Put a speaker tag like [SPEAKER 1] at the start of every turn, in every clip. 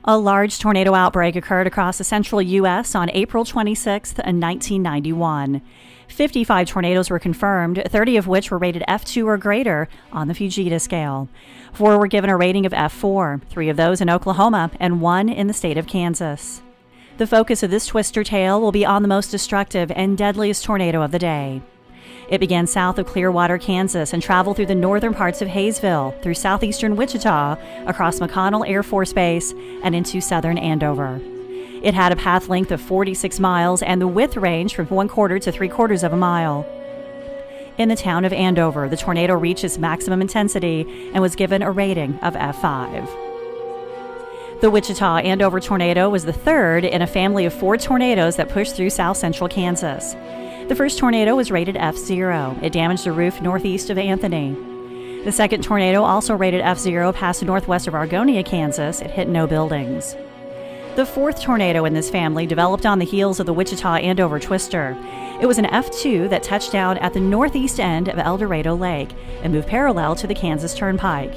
[SPEAKER 1] A large tornado outbreak occurred across the central U.S. on April 26, 1991. 55 tornadoes were confirmed, 30 of which were rated F2 or greater on the Fujita scale. 4 were given a rating of F4, 3 of those in Oklahoma, and 1 in the state of Kansas. The focus of this twister tale will be on the most destructive and deadliest tornado of the day. It began south of Clearwater, Kansas, and traveled through the northern parts of Hayesville, through southeastern Wichita, across McConnell Air Force Base, and into southern Andover. It had a path length of 46 miles and the width range from 1/4 to 3/4 of a mile. In the town of Andover, the tornado reached its maximum intensity and was given a rating of F5. The Wichita-Andover tornado was the third in a family of 4 tornadoes that pushed through south-central Kansas. The first tornado was rated F0. It damaged a roof northeast of Anthony. The second tornado, also rated F0, passed northwest of Argonia, Kansas. It hit no buildings. The fourth tornado in this family developed on the heels of the Wichita-Andover twister. It was an F2 that touched down at the northeast end of El Dorado Lake and moved parallel to the Kansas Turnpike.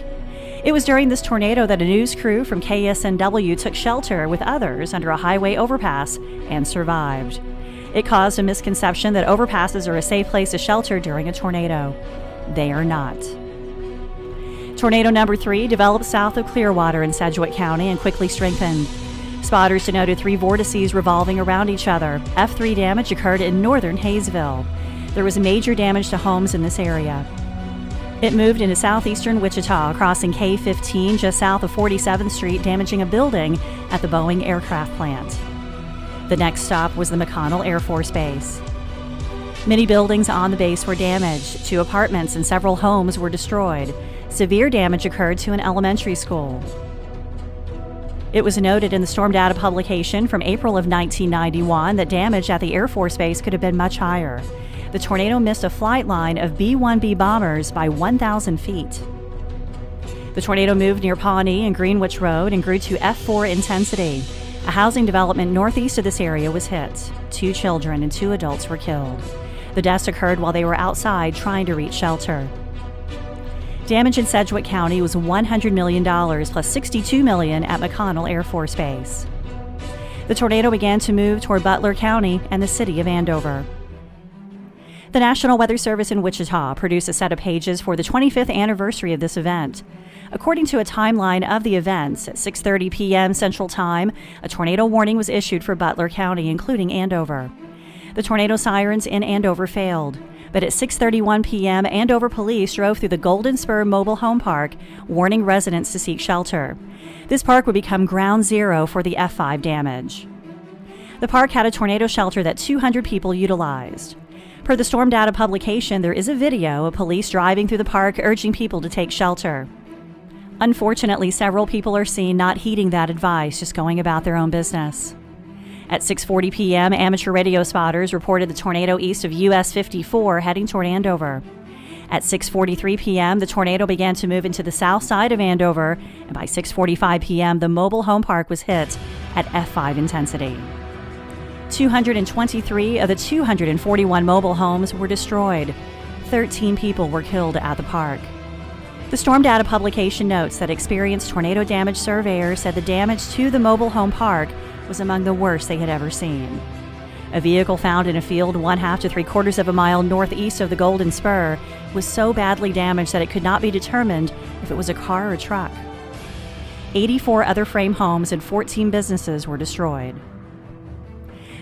[SPEAKER 1] It was during this tornado that a news crew from KSNW took shelter with others under a highway overpass and survived. It caused a misconception that overpasses are a safe place to shelter during a tornado. They are not. Tornado number 3 developed south of Clearwater in Sedgwick County and quickly strengthened. Spotters denoted 3 vortices revolving around each other. F3 damage occurred in northern Hayesville. There was major damage to homes in this area. It moved into southeastern Wichita, crossing K-15 just south of 47th Street, damaging a building at the Boeing aircraft plant. The next stop was the McConnell Air Force Base. Many buildings on the base were damaged. 2 apartments and several homes were destroyed. Severe damage occurred to an elementary school. It was noted in the storm data publication from April of 1991 that damage at the Air Force Base could have been much higher. The tornado missed a flight line of B-1B bombers by 1,000 feet. The tornado moved near Pawnee and Greenwich Road and grew to F4 intensity. A housing development northeast of this area was hit. 2 children and 2 adults were killed. The deaths occurred while they were outside trying to reach shelter. Damage in Sedgwick County was $100 million plus $62 million at McConnell Air Force Base. The tornado began to move toward Butler County and the city of Andover. The National Weather Service in Wichita produced a set of pages for the 25th anniversary of this event. According to a timeline of the events, at 6:30 p.m. Central Time, a tornado warning was issued for Butler County, including Andover. The tornado sirens in Andover failed, but at 6:31 p.m., Andover police drove through the Golden Spur Mobile Home Park, warning residents to seek shelter. This park would become ground zero for the F5 damage. The park had a tornado shelter that 200 people utilized. Per the storm data publication, there is a video of police driving through the park urging people to take shelter. Unfortunately, several people are seen not heeding that advice, just going about their own business. At 6:40 p.m., amateur radio spotters reported the tornado east of US 54 heading toward Andover. At 6:43 p.m., the tornado began to move into the south side of Andover, and by 6:45 p.m., the mobile home park was hit at F5 intensity. 223 of the 241 mobile homes were destroyed. 13 people were killed at the park. The storm data publication notes that experienced tornado damage surveyors said the damage to the mobile home park was among the worst they had ever seen. A vehicle found in a field 1/2 to 3/4 of a mile northeast of the Golden Spur was so badly damaged that it could not be determined if it was a car or truck. 84 other frame homes and 14 businesses were destroyed.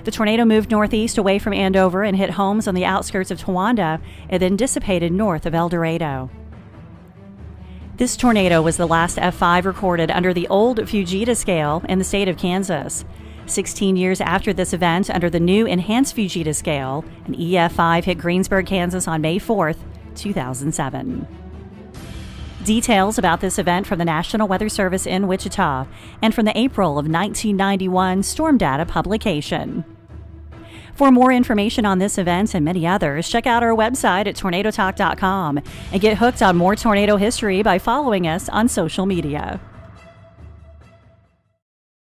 [SPEAKER 1] The tornado moved northeast away from Andover and hit homes on the outskirts of Towanda and then dissipated north of El Dorado. This tornado was the last F5 recorded under the old Fujita scale in the state of Kansas. 16 years after this event, under the new enhanced Fujita scale, an EF5 hit Greensburg, Kansas on May 4, 2007. Details about this event from the National Weather Service in Wichita and from the April of 1991 storm data publication. For more information on this event and many others, check out our website at tornadotalk.com and get hooked on more tornado history by following us on social media.